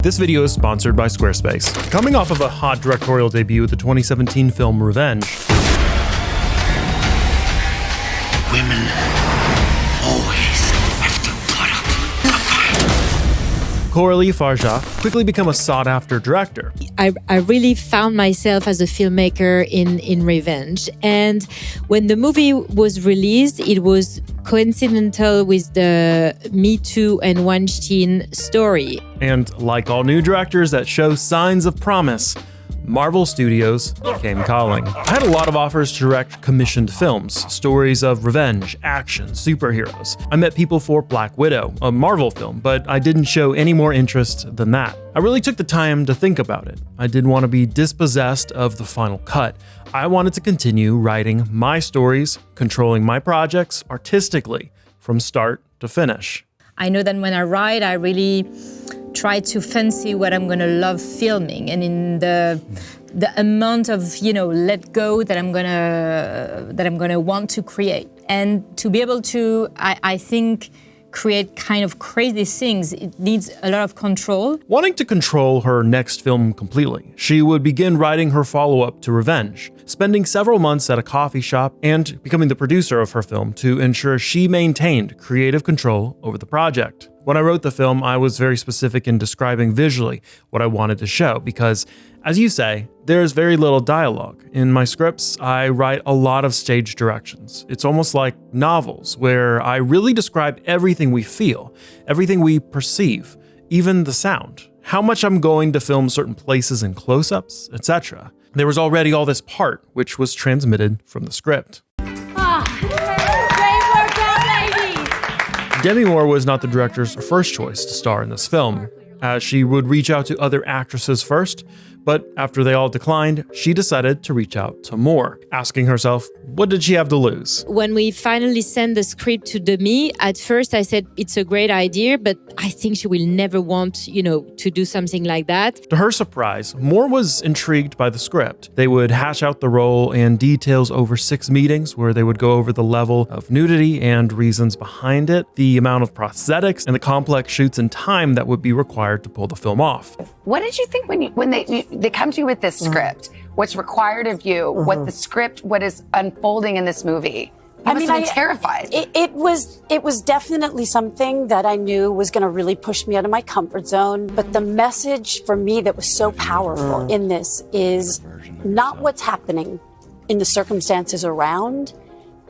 This video is sponsored by Squarespace. Coming off of a hot directorial debut with the 2017 film Revenge, women always have to put up a fight. Qualley quickly became a sought-after director. I really found myself as a filmmaker in Revenge. And when the movie was released, it was coincidental with the Me Too and Weinstein story. And like all new directors that show signs of promise, Marvel Studios came calling. I had a lot of offers to direct commissioned films, stories of revenge, action, superheroes. I met people for Black Widow, a Marvel film, but I didn't show any more interest than that. I really took the time to think about it. I didn't want to be dispossessed of the final cut. I wanted to continue writing my stories, controlling my projects artistically from start to finish. I know that when I write, I really try to fancy what I'm gonna love filming, and in the amount of let go that I'm gonna want to create, and to be able to I think create kind of crazy things, it needs a lot of control. Wanting to control her next film completely, she would begin writing her follow-up to Revenge, spending several months at a coffee shop and becoming the producer of her film to ensure she maintained creative control over the project. When I wrote the film, I was very specific in describing visually what I wanted to show because, as you say, there's very little dialogue. In my scripts, I write a lot of stage directions. It's almost like novels, where I really describe everything we feel, everything we perceive, even the sound, how much I'm going to film certain places in close-ups, etc. There was already all this part, which was transmitted from the script. Demi Moore was not the director's first choice to star in this film, as she would reach out to other actresses first, but after they all declined, she decided to reach out to Moore, asking herself, what did she have to lose? When we finally sent the script to Demi, at first I said, it's a great idea, but I think she will never want, to do something like that. To her surprise, Moore was intrigued by the script. They would hash out the role and details over 6 meetings where they would go over the level of nudity and reasons behind it, the amount of prosthetics, and the complex shoots and time that would be required to pull the film off. What did you think when they come to you with this script? What's required of you? What the script? What is unfolding in this movie? I must have been terrified. It was definitely something that I knew was going to really push me out of my comfort zone. But the message for me that was so powerful in this is not what's happening in the circumstances around,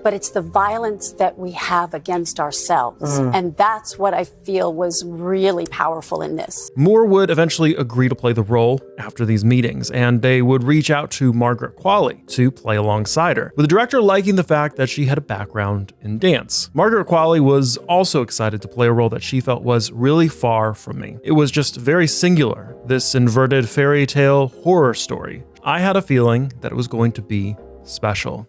but it's the violence that we have against ourselves. And that's what I feel was really powerful in this. Moore would eventually agree to play the role after these meetings, and they would reach out to Maragaret Qualley to play alongside her, with the director liking the fact that she had a background in dance. Maragaret Qualley was also excited to play a role that she felt was really far from me. It was just very singular, this inverted fairy tale horror story. I had a feeling that it was going to be special.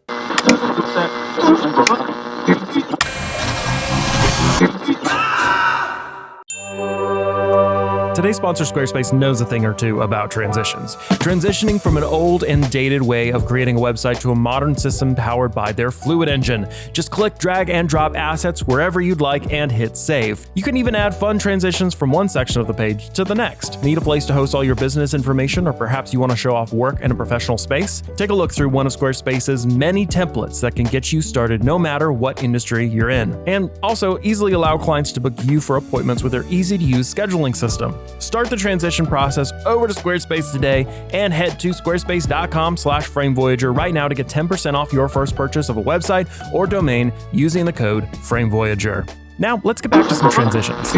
Today's sponsor, Squarespace, knows a thing or two about transitions. Transitioning from an old and dated way of creating a website to a modern system powered by their Fluid engine. Just click, drag, and drop assets wherever you'd like and hit save. You can even add fun transitions from one section of the page to the next. Need a place to host all your business information, or perhaps you want to show off work in a professional space? Take a look through one of Squarespace's many templates that can get you started no matter what industry you're in. And also easily allow clients to book you for appointments with their easy-to-use scheduling system. Start the transition process over to Squarespace today and head to squarespace.com/FrameVoyager right now to get 10% off your first purchase of a website or domain using the code FrameVoyager. Now, let's get back to some transitions.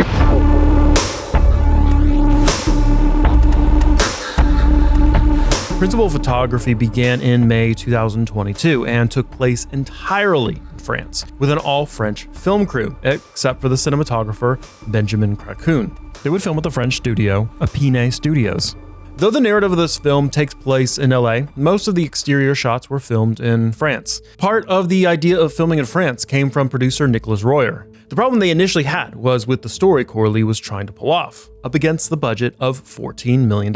Principal photography began in May 2022 and took place entirely in France with an all-French film crew, except for the cinematographer Benjamin Cracoon. They would film at the French studio, Epine Studios. Though the narrative of this film takes place in LA, most of the exterior shots were filmed in France. Part of the idea of filming in France came from producer Nicolas Royer. The problem they initially had was with the story Qualley was trying to pull off, up against the budget of $14 million.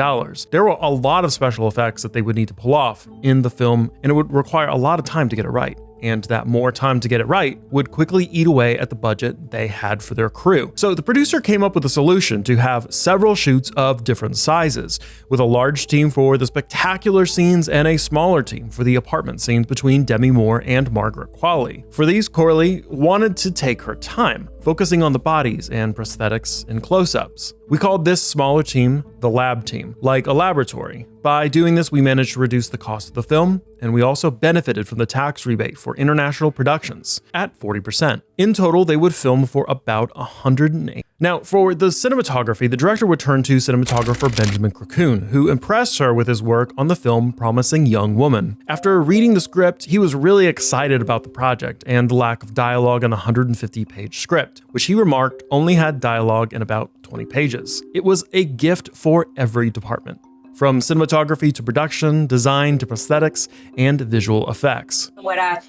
There were a lot of special effects that they would need to pull off in the film, and it would require a lot of time to get it right. and that more time to get it right would quickly eat away at the budget they had for their crew. So the producer came up with a solution to have several shoots of different sizes, with a large team for the spectacular scenes and a smaller team for the apartment scenes between Demi Moore and Maragaret Qualley. For these, Qualley wanted to take her time, focusing on the bodies and prosthetics and close-ups. We called this smaller team the lab team, like a laboratory. By doing this, we managed to reduce the cost of the film, and we also benefited from the tax rebate for international productions at 40%. In total, they would film for about 108. Now, for the cinematography, the director would turn to cinematographer Benjamin Craccoon, who impressed her with his work on the film Promising Young Woman. After reading the script, he was really excited about the project and the lack of dialogue in a 150-page script, which he remarked only had dialogue in about 20 pages. It was a gift for every department, from cinematography to production, design to prosthetics, and visual effects. What I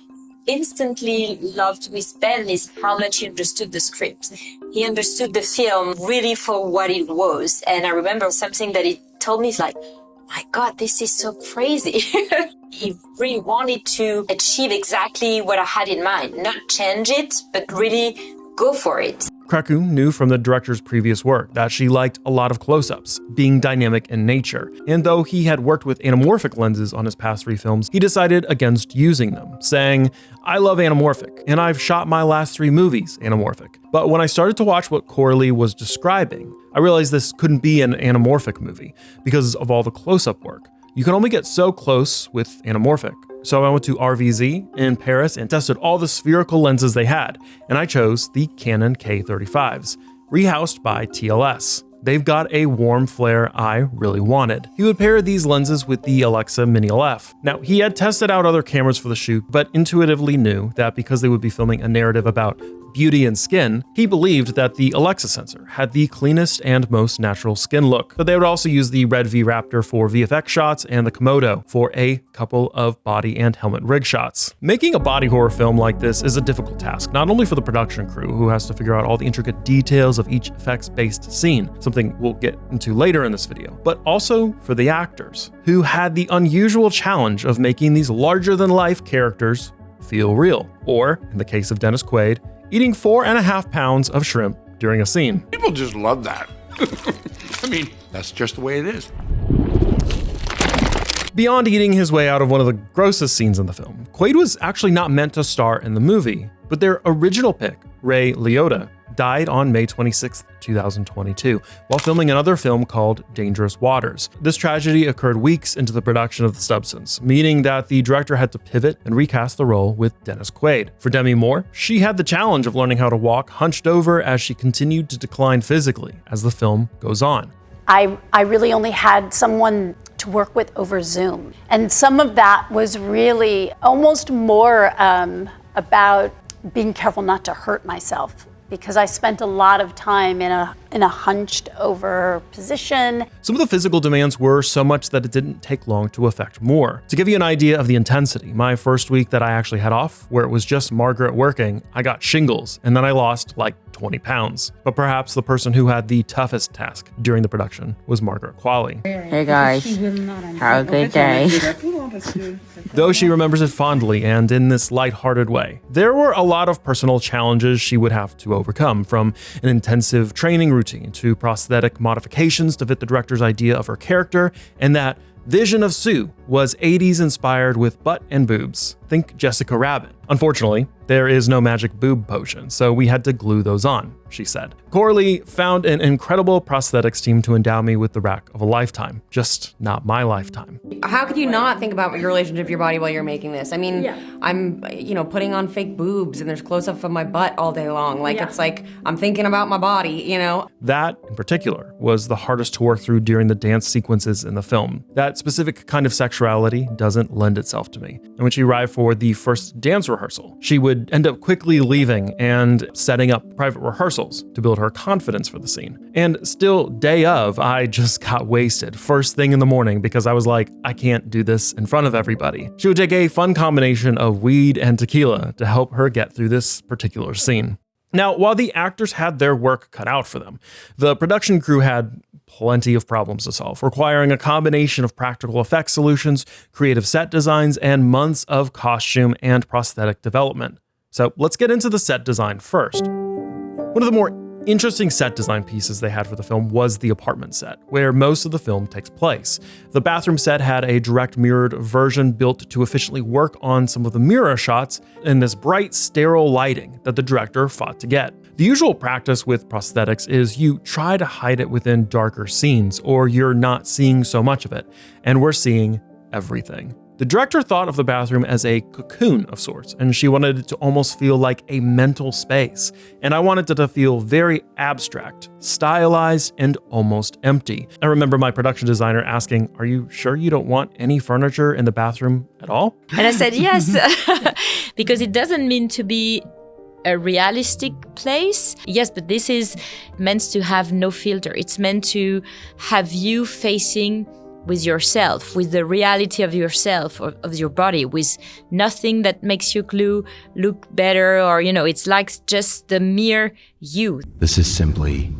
instantly loved with Ben is how much he understood the script. He understood the film really for what it was. And I remember something that he told me is like, my God, this is so crazy. He really wanted to achieve exactly what I had in mind, not change it, but really go for it. Craccoon knew from the director's previous work that she liked a lot of close-ups, being dynamic in nature, and though he had worked with anamorphic lenses on his past 3 films, he decided against using them, saying, "I love anamorphic, and I've shot my last 3 movies anamorphic. But when I started to watch what Qualley was describing, I realized this couldn't be an anamorphic movie because of all the close-up work. You can only get so close with anamorphic. So I went to RVZ in Paris and tested all the spherical lenses they had, and I chose the Canon K35s, rehoused by TLS. They've got a warm flare I really wanted." He would pair these lenses with the Alexa Mini LF. Now, he had tested out other cameras for the shoot, but intuitively knew that because they would be filming a narrative about beauty and skin, he believed that the Alexa sensor had the cleanest and most natural skin look. But they would also use the Red V Raptor for VFX shots and the Komodo for a couple of body and helmet rig shots. Making a body horror film like this is a difficult task, not only for the production crew, who has to figure out all the intricate details of each effects-based scene, something we'll get into later in this video, but also for the actors, who had the unusual challenge of making these larger-than-life characters feel real, or, in the case of Dennis Quaid, eating 4.5 pounds of shrimp during a scene. People just love that. I mean, that's just the way it is. Beyond eating his way out of one of the grossest scenes in the film, Quaid was actually not meant to star in the movie, but their original pick, Ray Liotta, died on May 26, 2022, while filming another film called Dangerous Waters. This tragedy occurred weeks into the production of Subtance, meaning that the director had to pivot and recast the role with Dennis Quaid. For Demi Moore, she had the challenge of learning how to walk hunched over as she continued to decline physically as the film goes on. I really only had someone to work with over Zoom. And some of that was really almost more about being careful not to hurt myself, because I spent a lot of time in a hunched over position. Some of the physical demands were so much that it didn't take long to affect Moore. To give you an idea of the intensity, my first week that I actually had off, where it was just Margaret working, I got shingles, and then I lost like 20 pounds. But perhaps the person who had the toughest task during the production was Maragaret Qualley. Hey guys, have a good day. Though she remembers it fondly and in this lighthearted way, there were a lot of personal challenges she would have to overcome, from an intensive training routine to prosthetic modifications to fit the director's idea of her character, and that vision of Sue was 80s inspired with butt and boobs. Think Jessica Rabbit. Unfortunately, there is no magic boob potion, so we had to glue those on, she said. Qualley found an incredible prosthetics team to endow me with the rack of a lifetime, just not my lifetime. How could you not think about your relationship to your body while you're making this? I mean, I'm, putting on fake boobs and there's close-up of my butt all day long. It's like I'm thinking about my body, That, in particular, was the hardest to work through during the dance sequences in the film. That specific kind of sexuality doesn't lend itself to me. And when she arrived for the first dance rehearsal, she would end up quickly leaving and setting up private rehearsals to build her confidence for the scene. And still, day of, I just got wasted first thing in the morning because I was like, I can't do this in front of everybody. She would take a fun combination of weed and tequila to help her get through this particular scene. Now, while the actors had their work cut out for them, the production crew had plenty of problems to solve, requiring a combination of practical effects solutions, creative set designs, and months of costume and prosthetic development. So let's get into the set design first. One of the more interesting set design pieces they had for the film was the apartment set, where most of the film takes place. The bathroom set had a direct mirrored version built to efficiently work on some of the mirror shots in this bright, sterile lighting that the director fought to get. The usual practice with prosthetics is you try to hide it within darker scenes, or you're not seeing so much of it, and we're seeing everything. The director thought of the bathroom as a cocoon of sorts, and she wanted it to almost feel like a mental space. And I wanted it to feel very abstract, stylized, and almost empty. I remember my production designer asking, "Are you sure you don't want any furniture in the bathroom at all?" And I said yes, because it doesn't mean to be a realistic place. Yes, but this is meant to have no filter. It's meant to have you facing with yourself, with the reality of yourself, of your body, with nothing that makes you look better, or, it's like just the mere you. This is simply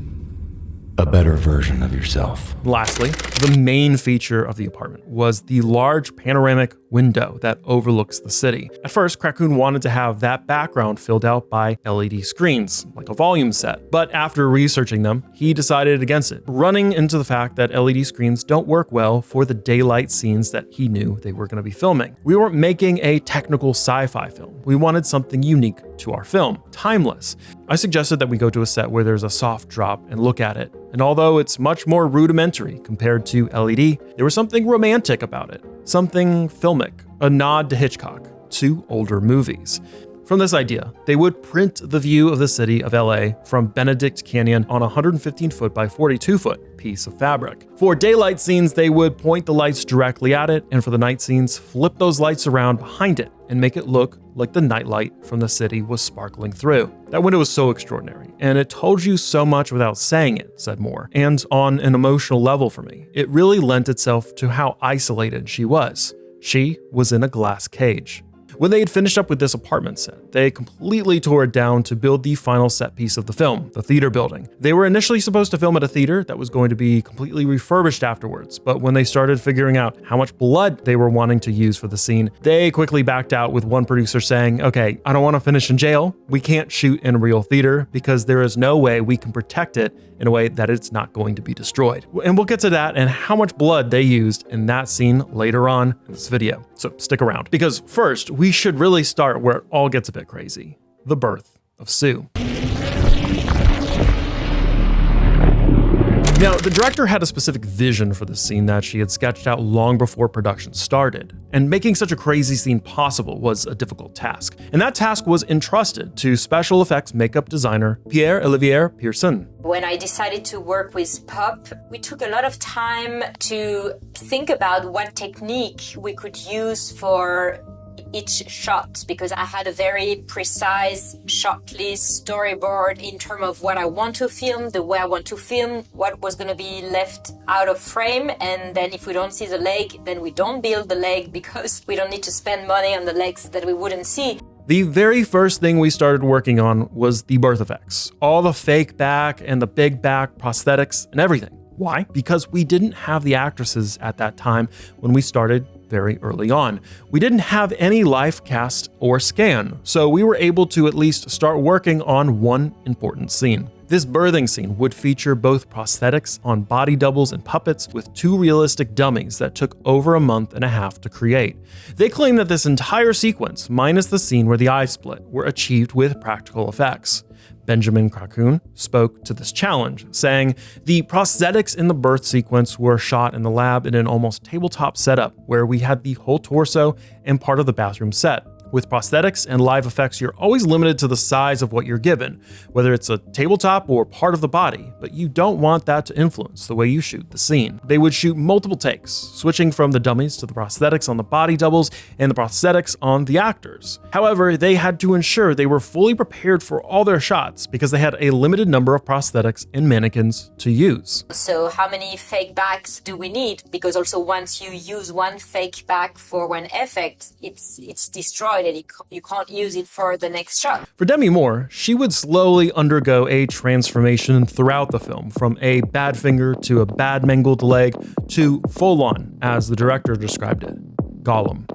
a better version of yourself. Lastly, the main feature of the apartment was the large panoramic window that overlooks the city. At first, Qualley wanted to have that background filled out by LED screens, like a volume set. But after researching them, he decided against it, running into the fact that LED screens don't work well for the daylight scenes that he knew they were going to be filming. We weren't making a technical sci-fi film. We wanted something unique to our film, timeless. I suggested that we go to a set where there's a soft drop and look at it. And although it's much more rudimentary compared to LED, there was something romantic about it, something filmic, a nod to Hitchcock, to older movies. From this idea, they would print the view of the city of LA from Benedict Canyon on a 115-foot by 42-foot piece of fabric. For daylight scenes, they would point the lights directly at it, and for the night scenes, flip those lights around behind it and make it look like the nightlight from the city was sparkling through. That window was so extraordinary, and it told you so much without saying it, said Moore. And on an emotional level for me, it really lent itself to how isolated she was. She was in a glass cage. When they had finished up with this apartment set, they completely tore it down to build the final set piece of the film, the theater building. They were initially supposed to film at a theater that was going to be completely refurbished afterwards, but when they started figuring out how much blood they were wanting to use for the scene, they quickly backed out, with one producer saying, "Okay, I don't want to finish in jail. We can't shoot in a real theater because there is no way we can protect it in a way that it's not going to be destroyed." And we'll get to that and how much blood they used in that scene later on in this video. So stick around, because first, we should really start where it all gets a bit crazy: the birth of Sue. Now, the director had a specific vision for the scene that she had sketched out long before production started, and making such a crazy scene possible was a difficult task. And that task was entrusted to special effects makeup designer Pierre-Olivier Pearson. When I decided to work with Pop, we took a lot of time to think about what technique we could use for each shot, because I had a very precise shot list, storyboard in terms of what I want to film, the way I want to film, what was going to be left out of frame, and then if we don't see the leg, then we don't build the leg, because we don't need to spend money on the legs that we wouldn't see. The very first thing we started working on was the birth effects, all the fake back and the big back prosthetics and everything. Why? Because we didn't have the actresses at that time when we started very early on. We didn't have any live cast or scan, so we were able to at least start working on one important scene. This birthing scene would feature both prosthetics on body doubles and puppets, with 2 realistic dummies that took over a month and a half to create. They claim that this entire sequence, minus the scene where the eyes split, were achieved with practical effects. Benjamin Qualley spoke to this challenge, saying, "The prosthetics in the birth sequence were shot in the lab in an almost tabletop setup where we had the whole torso and part of the bathroom set. With prosthetics and live effects, you're always limited to the size of what you're given, whether it's a tabletop or part of the body, but you don't want that to influence the way you shoot the scene." They would shoot multiple takes, switching from the dummies to the prosthetics on the body doubles and the prosthetics on the actors. However, they had to ensure they were fully prepared for all their shots because they had a limited number of prosthetics and mannequins to use. So how many fake backs do we need? Because also once you use one fake back for one effect, it's destroyed. destroyed and you can't use it for the next shot. For Demi Moore, she would slowly undergo a transformation throughout the film, from a bad finger to a bad mangled leg to full on, as the director described it, Gollum.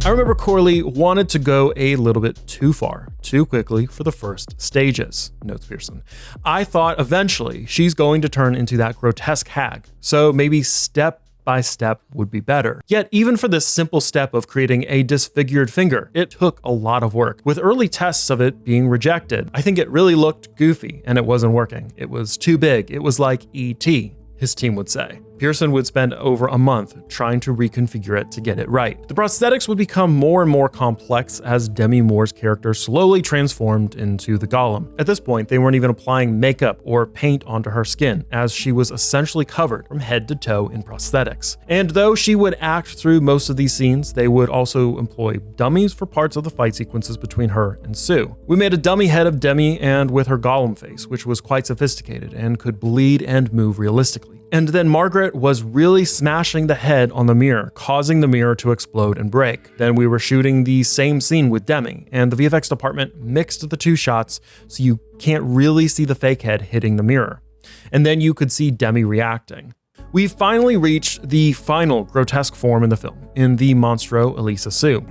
I remember Qualley wanted to go a little bit too far, too quickly for the first stages, notes Pearson. I thought eventually she's going to turn into that grotesque hag, so maybe step by step would be better. Yet even for this simple step of creating a disfigured finger, it took a lot of work, with early tests of it being rejected. I think it really looked goofy and it wasn't working. It was too big. It was like E.T., his team would say. Pearson would spend over a month trying to reconfigure it to get it right. The prosthetics would become more and more complex as Demi Moore's character slowly transformed into the Gollum. At this point, they weren't even applying makeup or paint onto her skin, as she was essentially covered from head to toe in prosthetics. And though she would act through most of these scenes, they would also employ dummies for parts of the fight sequences between her and Sue. We made a dummy head of Demi and with her Gollum face, which was quite sophisticated and could bleed and move realistically. And then Margaret was really smashing the head on the mirror, causing the mirror to explode and break. Then we were shooting the same scene with Demi, and the VFX department mixed the two shots so you can't really see the fake head hitting the mirror. And then you could see Demi reacting. We finally reached the final grotesque form in the film, in the Monstro Elisasue.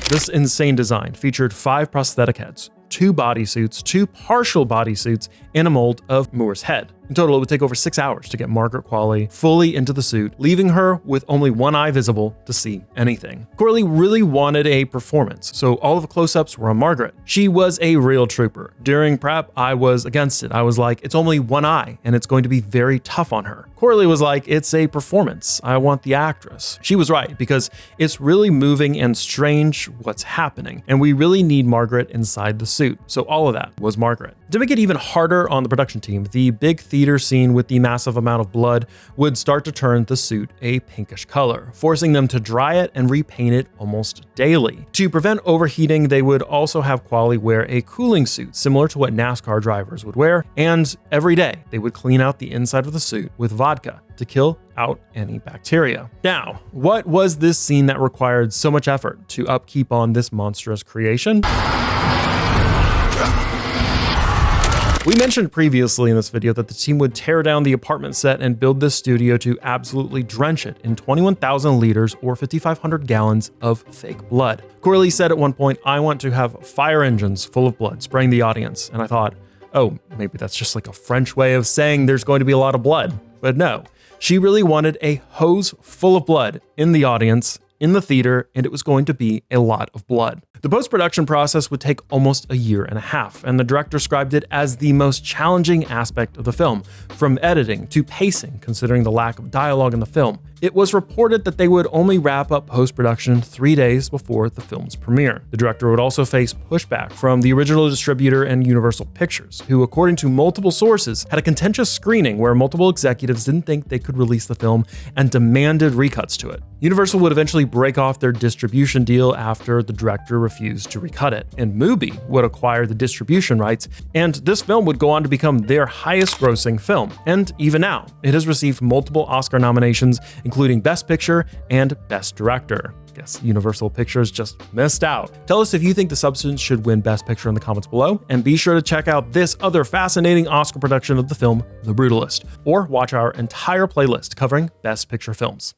This insane design featured 5 prosthetic heads, 2 bodysuits, 2 partial bodysuits, and a mold of Moore's head. In total, it would take over 6 hours to get Maragaret Qualley fully into the suit, leaving her with only one eye visible to see anything. Qualley really wanted a performance, so all of the close-ups were on Margaret. She was a real trooper. During prep, I was against it. I was like, it's only one eye, and it's going to be very tough on her. Qualley was like, it's a performance. I want the actress. She was right, because it's really moving and strange what's happening, and we really need Margaret inside the suit. So all of that was Margaret. To make it even harder on the production team, the big theater scene with the massive amount of blood would start to turn the suit a pinkish color, forcing them to dry it and repaint it almost daily. To prevent overheating, they would also have Qualley wear a cooling suit, similar to what NASCAR drivers would wear, and every day they would clean out the inside of the suit with vodka to kill out any bacteria. Now, what was this scene that required so much effort to upkeep on this monstrous creation? We mentioned previously in this video that the team would tear down the apartment set and build this studio to absolutely drench it in 21,000 liters or 5,500 gallons of fake blood. Qualley said at one point, "I want to have fire engines full of blood spraying the audience." And I thought, oh, maybe that's just like a French way of saying there's going to be a lot of blood. But no, she really wanted a hose full of blood in the audience, in the theater, and it was going to be a lot of blood. The post-production process would take almost a year and a half, and the director described it as the most challenging aspect of the film, from editing to pacing, considering the lack of dialogue in the film. It was reported that they would only wrap up post-production 3 days before the film's premiere. The director would also face pushback from the original distributor and Universal Pictures, who, according to multiple sources, had a contentious screening where multiple executives didn't think they could release the film and demanded recuts to it. Universal would eventually break off their distribution deal after the director refused to recut it, and Mubi would acquire the distribution rights, and this film would go on to become their highest-grossing film. And even now, it has received multiple Oscar nominations, including Best Picture and Best Director. Guess Universal Pictures just missed out. Tell us if you think The Substance should win Best Picture in the comments below, and be sure to check out this other fascinating Oscar production of the film, The Brutalist, or watch our entire playlist covering Best Picture films.